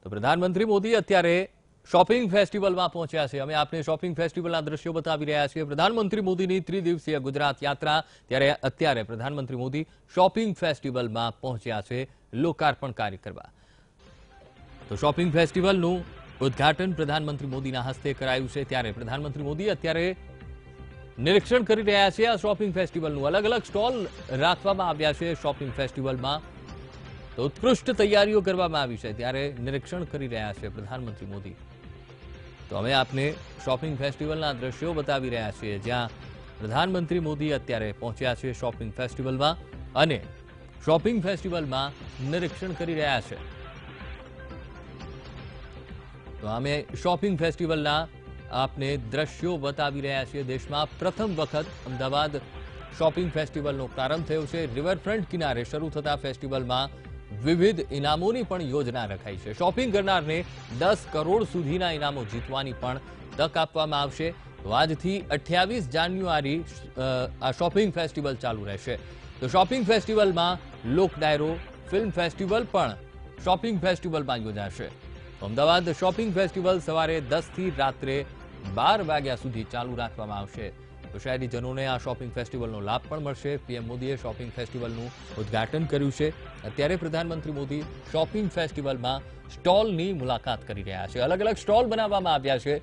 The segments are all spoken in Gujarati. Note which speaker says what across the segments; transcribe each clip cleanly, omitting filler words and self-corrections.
Speaker 1: તો પ્રધાનમંત્રી મોદી અત્યારે શોપિંગ ફેસ્ટિવલમાં પહોંચ્યા છે। અમે આપને શોપિંગ ફેસ્ટિવલના દ્રશ્યો બતાવી રહ્યા છીએ। પ્રધાનમંત્રી મોદીની ત્રિદિવસીય ગુજરાત યાત્રા, ત્યારે અત્યારે પ્રધાનમંત્રી મોદી શોપિંગ ફેસ્ટિવલમાં પહોંચ્યા છે લોકાર્પણ કાર્ય કરવા। તો શોપિંગ ફેસ્ટિવલનું ઉદ્ઘાટન પ્રધાનમંત્રી મોદીના હસ્તે કરાયું છે। ત્યારે પ્રધાનમંત્રી મોદી અત્યારે નિરીક્ષણ કરી રહ્યા છે આ શોપિંગ ફેસ્ટિવલનું। અલગ અલગ સ્ટોલ રાખવામાં આવ્યા છે શોપિંગ ફેસ્ટિવલમાં। તો ઉત્કૃષ્ટ તૈયારીઓ કરવામાં આવી છે, ત્યારે નિરીક્ષણ કરી રહ્યા છે પ્રધાનમંત્રી મોદી। તો અમે આપને શોપિંગ ફેસ્ટિવલના દ્રશ્યો બતાવી રહ્યા છીએ, જ્યાં પ્રધાનમંત્રી મોદી અત્યારે પહોંચ્યા છે શોપિંગ ફેસ્ટિવલમાં અને શોપિંગ ફેસ્ટિવલમાં નિરીક્ષણ કરી રહ્યા છે। તો અમે શોપિંગ ફેસ્ટિવલના આપને દ્રશ્યો બતાવી રહ્યા છીએ। દેશમાં પ્રથમ વખત અમદાવાદ શોપિંગ ફેસ્ટિવલનો પ્રારંભ થયો છે। રિવરફ્રન્ટ કિનારે શરૂ થતા ફેસ્ટિવલમાં વિવિધ ઇનામોની પણ યોજના રખાઈ છે। શોપિંગ કરનારને 10 કરોડ સુધીના ઇનામો જીતવાની પણ તક આપવામાં આવશે। તો આજથી 28 જાન્યુઆરી આ શોપિંગ ફેસ્ટિવલ ચાલુ રહેશે। તો શોપિંગ ફેસ્ટિવલમાં લોક ડાયરો, ફિલ્મ ફેસ્ટિવલ પણ શોપિંગ ફેસ્ટિવલમાં યોજાશે। અમદાવાદ શોપિંગ ફેસ્ટિવલ સવારે 10 થી રાત્રે 12 વાગ્યા સુધી ચાલુ રાખવામાં આવશે। તો શહેરીજનોને આ શોપિંગ ફેસ્ટિવલનો લાભ પણ મળશે। પીએમ મોદીએ શોપિંગ ફેસ્ટિવલનું ઉદ્ઘાટન કર્યું છે। અત્યારે પ્રધાનમંત્રી મોદી શોપિંગ ફેસ્ટિવલમાં સ્ટોલની મુલાકાત કરી રહ્યા છે। અલગ અલગ સ્ટોલ બનાવવામાં આવ્યા છે।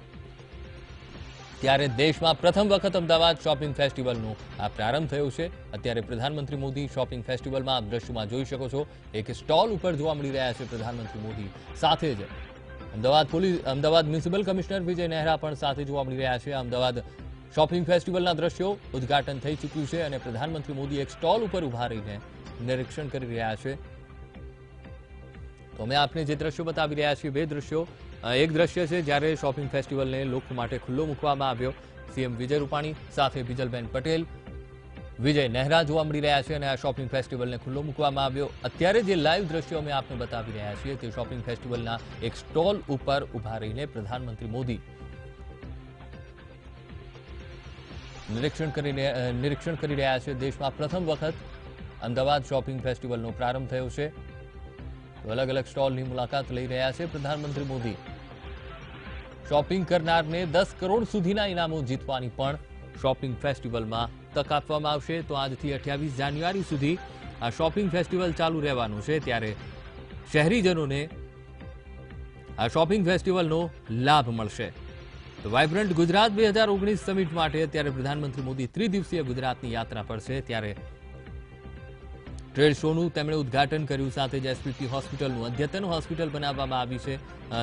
Speaker 1: ત્યારે દેશમાં પ્રથમ વખત અમદાવાદ શોપિંગ ફેસ્ટિવલનો આ પ્રારંભ થયો છે। અત્યારે પ્રધાનમંત્રી મોદી શોપિંગ ફેસ્ટિવલમાં આપ દ્રશ્યોમાં જોઈ શકો છો, એક સ્ટોલ ઉપર જોવા મળી રહ્યા છે પ્રધાનમંત્રી મોદી। સાથે જ અમદાવાદ મ્યુનિસિપલ કમિશનર વિજય નેહરા પણ સાથે જોવા મળી રહ્યા છે। અમદાવાદ શોપિંગ ફેસ્ટિવલના દ્રશ્યો ઉદ્ઘાટન થઈ ચૂક્યું છે અને પ્રધાનમંત્રી મોદી એક સ્ટોલ ઉપર ઉભા રહીને નિરીક્ષણ કરી રહ્યા છે। તો અમે આપને જે દ્રશ્યો બતાવી રહ્યા છીએ, બે દ્રશ્યો। એક દ્રશ્ય છે જ્યારે શોપિંગ ફેસ્ટિવલને લોકો માટે ખુલ્લો મૂકવામાં આવ્યો। સીએમ વિજય રૂપાણી સાથે બીજલબેન પટેલ, વિજય નેહરા જોવા મળી રહ્યા છે અને આ શોપિંગ ફેસ્ટિવલને ખુલ્લો મૂકવામાં આવ્યો। અત્યારે જે લાઈવ દ્રશ્યો અમે આપને બતાવી રહ્યા છીએ તે શોપિંગ ફેસ્ટિવલના એક સ્ટોલ ઉપર ઉભા રહીને પ્રધાનમંત્રી મોદી નિરીક્ષણ કરી રહ્યા છે। દેશમાં પ્રથમ વખત અમદાવાદ શોપિંગ ફેસ્ટિવલનો પ્રારંભ થયો છે। તો અલગ અલગ સ્ટોલની મુલાકાત લઈ રહ્યા છે પ્રધાનમંત્રી મોદી। શોપિંગ કરનારને 10 કરોડ સુધીના ઇનામો જીતવાની પણ શોપિંગ ફેસ્ટિવલમાં તક આપવામાં આવશે। તો આજથી 28 જાન્યુઆરી સુધી આ શોપિંગ ફેસ્ટિવલ ચાલુ રહેવાનું છે। ત્યારે શહેરીજનોને આ શોપિંગ ફેસ્ટિવલનો લાભ મળશે। તો વાઇબ્રન્ટ ગુજરાત 2019 સમિટ માટે અત્યારે પ્રધાનમંત્રી મોદી ત્રિદિવસીય ગુજરાતની યાત્રા પર છે। ત્યારે ટ્રેડ શોનું તેમણે ઉદ્ઘાટન કર્યું, સાથે જ એસપીપી હોસ્પિટલનું અદ્યતન હોસ્પિટલ બનાવવામાં આવી છે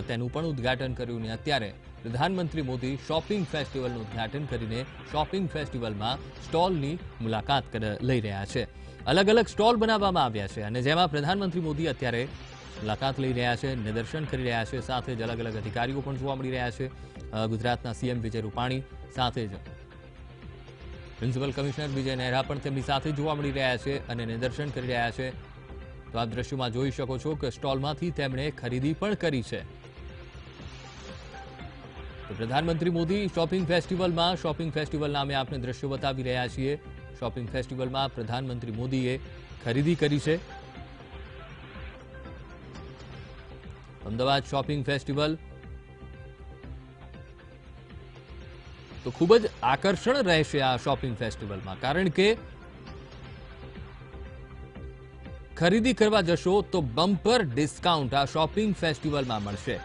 Speaker 1: તેનું પણ ઉદ્ઘાટન કર્યું અને અત્યારે પ્રધાનમંત્રી મોદી શોપિંગ ફેસ્ટિવલનું ઉદ્ઘાટન કરીને શોપિંગ ફેસ્ટિવલમાં સ્ટોલની મુલાકાત લઈ રહ્યા છે। અલગ અલગ સ્ટોલ બનાવવામાં આવ્યા છે અને જેમાં પ્રધાનમંત્રી મોદી અત્યારે મુલાકાત લઈ રહ્યા છે, નિદર્શન કરી રહ્યા છે। સાથે જ અલગ અલગ અધિકારીઓ પણ જોવા મળી રહ્યા છે। ગુજરાતના સીએમ વિજય રૂપાણી, સાથે જ મ્યુનિસિપલ કમિશનર વિજય નેહરા પણ તેમની સાથે જોવા મળી રહ્યા છે અને નિદર્શન કરી રહ્યા છે। તો આ દ્રશ્યોમાં જોઈ શકો છો કે સ્ટોલમાંથી તેમણે ખરીદી પણ કરી છે। તો પ્રધાનમંત્રી મોદી શોપિંગ ફેસ્ટિવલના અમે આપને દ્રશ્યો બતાવી રહ્યા છીએ। શોપિંગ ફેસ્ટિવલમાં પ્રધાનમંત્રી મોદીએ ખરીદી કરી છે। અમદાવાદ શોપિંગ ફેસ્ટિવલ તો ખૂબ જ આકર્ષણ રહેશે આ શોપિંગ ફેસ્ટિવલમાં, કારણ કે ખરીદી કરવા જશો તો બમ્પર ડિસ્કાઉન્ટ આ શોપિંગ ફેસ્ટિવલમાં મળશે।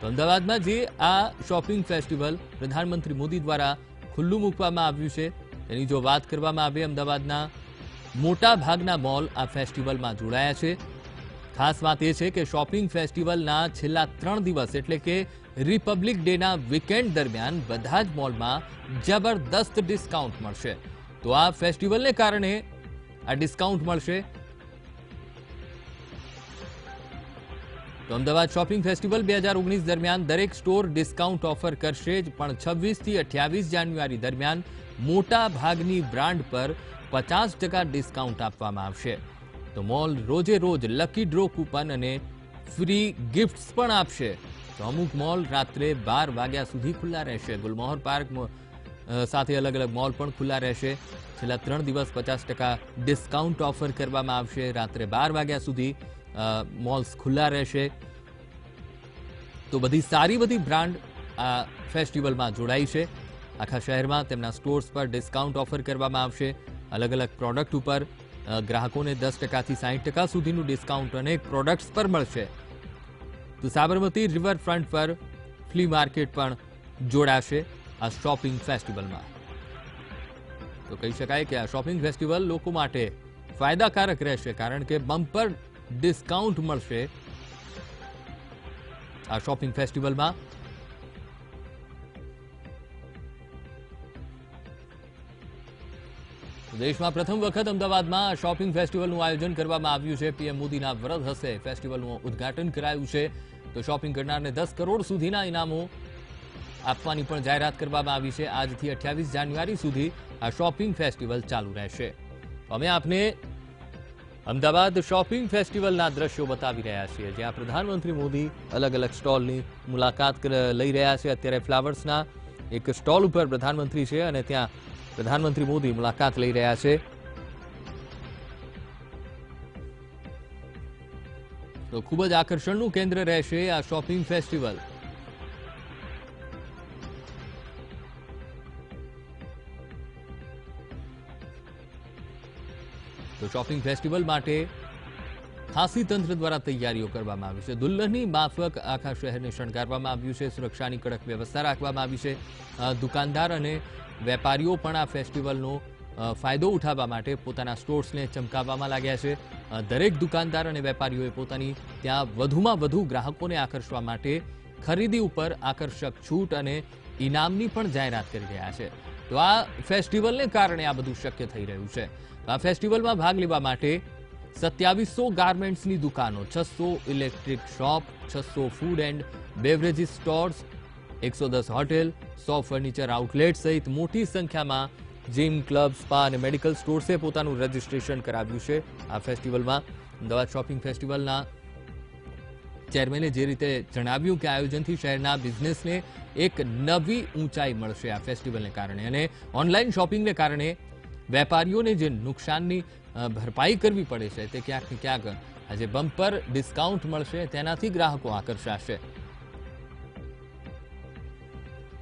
Speaker 1: તો અમદાવાદમાં જે આ શોપિંગ ફેસ્ટિવલ પ્રધાનમંત્રી મોદી દ્વારા ખુલ્લું મૂકવામાં આવ્યું છે તેની જો વાત કરવામાં આવે, અમદાવાદના મોટા ભાગના મોલ આ ફેસ્ટિવલમાં જોડાયા છે। ખાસ વાત એ છે કે શોપિંગ ફેસ્ટિવલના છેલ્લા 3 દિવસ એટલે કે રિપબ્લિક ડેના વીકેન્ડ દરમિયાન બધા જ મોલમાં જબરદસ્ત ડિસ્કાઉન્ટ મળશે। તો આ ફેસ્ટિવલને કારણે આ ડિસ્કાઉન્ટ મળશે। તો અમદાવાદ શોપિંગ ફેસ્ટિવલ 2019 દરમિયાન દરેક સ્ટોર ડિસ્કાઉન્ટ ઓફર કરશે જ, પણ 26 થી 28 જાન્યુઆરી દરમિયાન મોટા ભાગની બ્રાન્ડ પર 50% ડિસ્કાઉન્ટ આપવામાં આવશે। તો મોલ રોજે રોજ લકી ડ્રો કૂપન અને ફ્રી ગિફ્ટ્સ પણ આપશે। તો અમુક મોલ રાત્રે 12 વાગ્યા સુધી ખુલ્લા રહેશે। ગુલમોહર પાર્ક સાથે અલગ અલગ મોલ પણ ખુલ્લા રહેશે। છેલ્લા 3 દિવસ 50% ડિસ્કાઉન્ટ ઓફર કરવામાં આવશે। રાત્રે 12 વાગ્યા સુધી મોલ્સ ખુલ્લા રહેશે। તો બધી બ્રાન્ડ આ ફેસ્ટિવલમાં જોડાઈ છે। આખા શહેરમાં તેમના સ્ટોર્સ પર ડિસ્કાઉન્ટ ઓફર કરવામાં આવશે। અલગ અલગ પ્રોડક્ટ ઉપર ગ્રાહકોને 10% થી 60% સુધીનું ડિસ્કાઉન્ટ અનેક પ્રોડક્ટ્સ પર મળશે। તો સાબરમતી રિવરફ્રન્ટ પર ફ્લી માર્કેટ પણ જોડાશે આ શોપિંગ ફેસ્ટિવલમાં। તો કહી શકાય કે આ શોપિંગ ફેસ્ટિવલ લોકો માટે ફાયદાકારક રહેશે, કારણ કે બમ્પર ડિસ્કાઉન્ટ મળશે આ શોપિંગ ફેસ્ટિવલમાં। દેશમાં પ્રથમ વખત અમદાવાદમાં શોપિંગ ફેસ્ટિવલનું આયોજન કરવામાં આવ્યું છે। પીએમ મોદીના વરદ હસ્તે ફેસ્ટિવલનું ઉદ્ઘાટન કરાયું છે। તો શોપિંગ કરનારને 10 કરોડ સુધીના ઇનામો આપવાની પણ જાહેરાત કરવામાં આવી છે। આજથી 28 જાન્યુઆરી સુધી આ શોપિંગ ફેસ્ટિવલ ચાલુ રહેશે। અમે આપને અમદાવાદ શોપિંગ ફેસ્ટિવલના દ્રશ્યો બતાવી રહ્યા છીએ, જ્યાં પ્રધાનમંત્રી મોદી અલગ અલગ સ્ટોલની મુલાકાત લઈ રહ્યા છે। અત્યારે ફ્લાવર્સના એક સ્ટોલ ઉપર પ્રધાનમંત્રી છે અને ત્યાં પ્રધાનમંત્રી મોદી મુલાકાત લઈ રહ્યા છે। તો ખૂબ જ આકર્ષણનું કેન્દ્ર રહેશે આ શોપિંગ ફેસ્ટિવલ। તો શોપિંગ ફેસ્ટિવલ માટે ખાસી તંત્ર દ્વારા તૈયારીઓ કરવામાં આવી છે। દુલ્હનની માફક આખા શહેરને શણગારવામાં આવ્યું છે। સુરક્ષાની કડક વ્યવસ્થા રાખવામાં આવી છે। દુકાનદાર અને વેપારીઓ પણ આ ફેસ્ટિવલનો ફાયદો ઉઠાવવા માટે પોતાના સ્ટોર્સને ચમકાવવામાં લાગ્યા છે। દરેક દુકાનદાર અને વેપારીઓએ પોતાની ત્યાં વધુમાં વધુ ગ્રાહકોને આકર્ષવા માટે ખરીદી ઉપર આકર્ષક છૂટ અને ઇનામની પણ જાહેરાત કરી રહ્યા છે। તો આ ફેસ્ટિવલને કારણે આ બધું શક્ય થઈ રહ્યું છે। આ ફેસ્ટિવલમાં ભાગ લેવા માટે 2700 ગાર્મેન્ટ્સની દુકાનો, 600 electric shop, 600 food and beverages stores, 110 hotel, 100 furniture outlet સહિત મોટી સંખ્યામાં જીમ, ક્લબ, સ્પા અને મેડિકલ સ્ટોર્સે પોતાનું રજીસ્ટ્રેશન કરાવ્યું છે આ ફેસ્ટિવલમાં। અમદાવાદ શોપિંગ ફેસ્ટિવલના ચેરમેને જે રીતે જણાવ્યું કે આયોજનથી શહેરના બિઝનેસને એક નવી ઊંચાઈ મળશે આ ફેસ્ટિવલને કારણે, અને ઓનલાઈન શોપિંગને કારણે વેપારીઓને જે નુકસાનની ભરપાઈ કરવી પડે છે તે ક્યાંક ને ક્યાંક આજે બમ્પર ડિસ્કાઉન્ટ મળશે તેનાથી ગ્રાહકો આકર્ષાશે।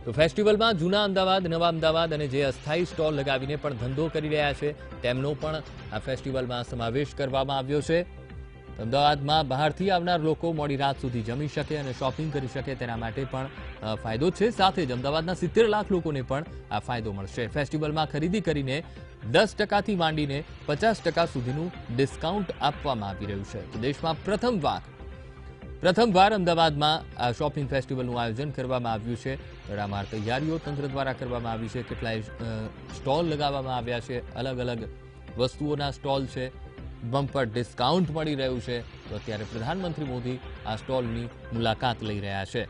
Speaker 1: તો ફેસ્ટિવલમાં જૂના અમદાવાદ, નવા અમદાવાદ અને જે અસ્થાયી સ્ટોલ લગાવીને પણ ધંધો કરી રહ્યા છે તેમનો પણ આ ફેસ્ટિવલમાં સમાવેશ કરવામાં આવ્યો છે। અમદાવાદમાં બહારથી આવનાર લોકો મોડી રાત સુધી જમી શકે અને શોપિંગ કરી શકે તેના માટે પણ ફાયદો છે। સાથે જ અમદાવાદના 70 લાખ લોકોને પણ આ ફાયદો મળશે। ફેસ્ટિવલમાં ખરીદી કરીને 10% થી માંડીને 50% સુધીનું ડિસ્કાઉન્ટ આપવામાં આવી રહ્યું છે। તો દેશમાં પ્રથમવાર અમદાવાદમાં આ શોપિંગ ફેસ્ટિવલનું આયોજન કરવામાં આવ્યું છે। તડામાર તૈયારીઓ તંત્ર દ્વારા કરવામાં આવી છે। કેટલાય સ્ટોલ લગાવવામાં આવ્યા છે, અલગ અલગ વસ્તુઓના સ્ટોલ છે, બમ્પર ડિસ્કાઉન્ટ મળી રહ્યું છે। તો અત્યારે પ્રધાનમંત્રી મોદી આ સ્ટોલની મુલાકાત લઈ રહ્યા છે।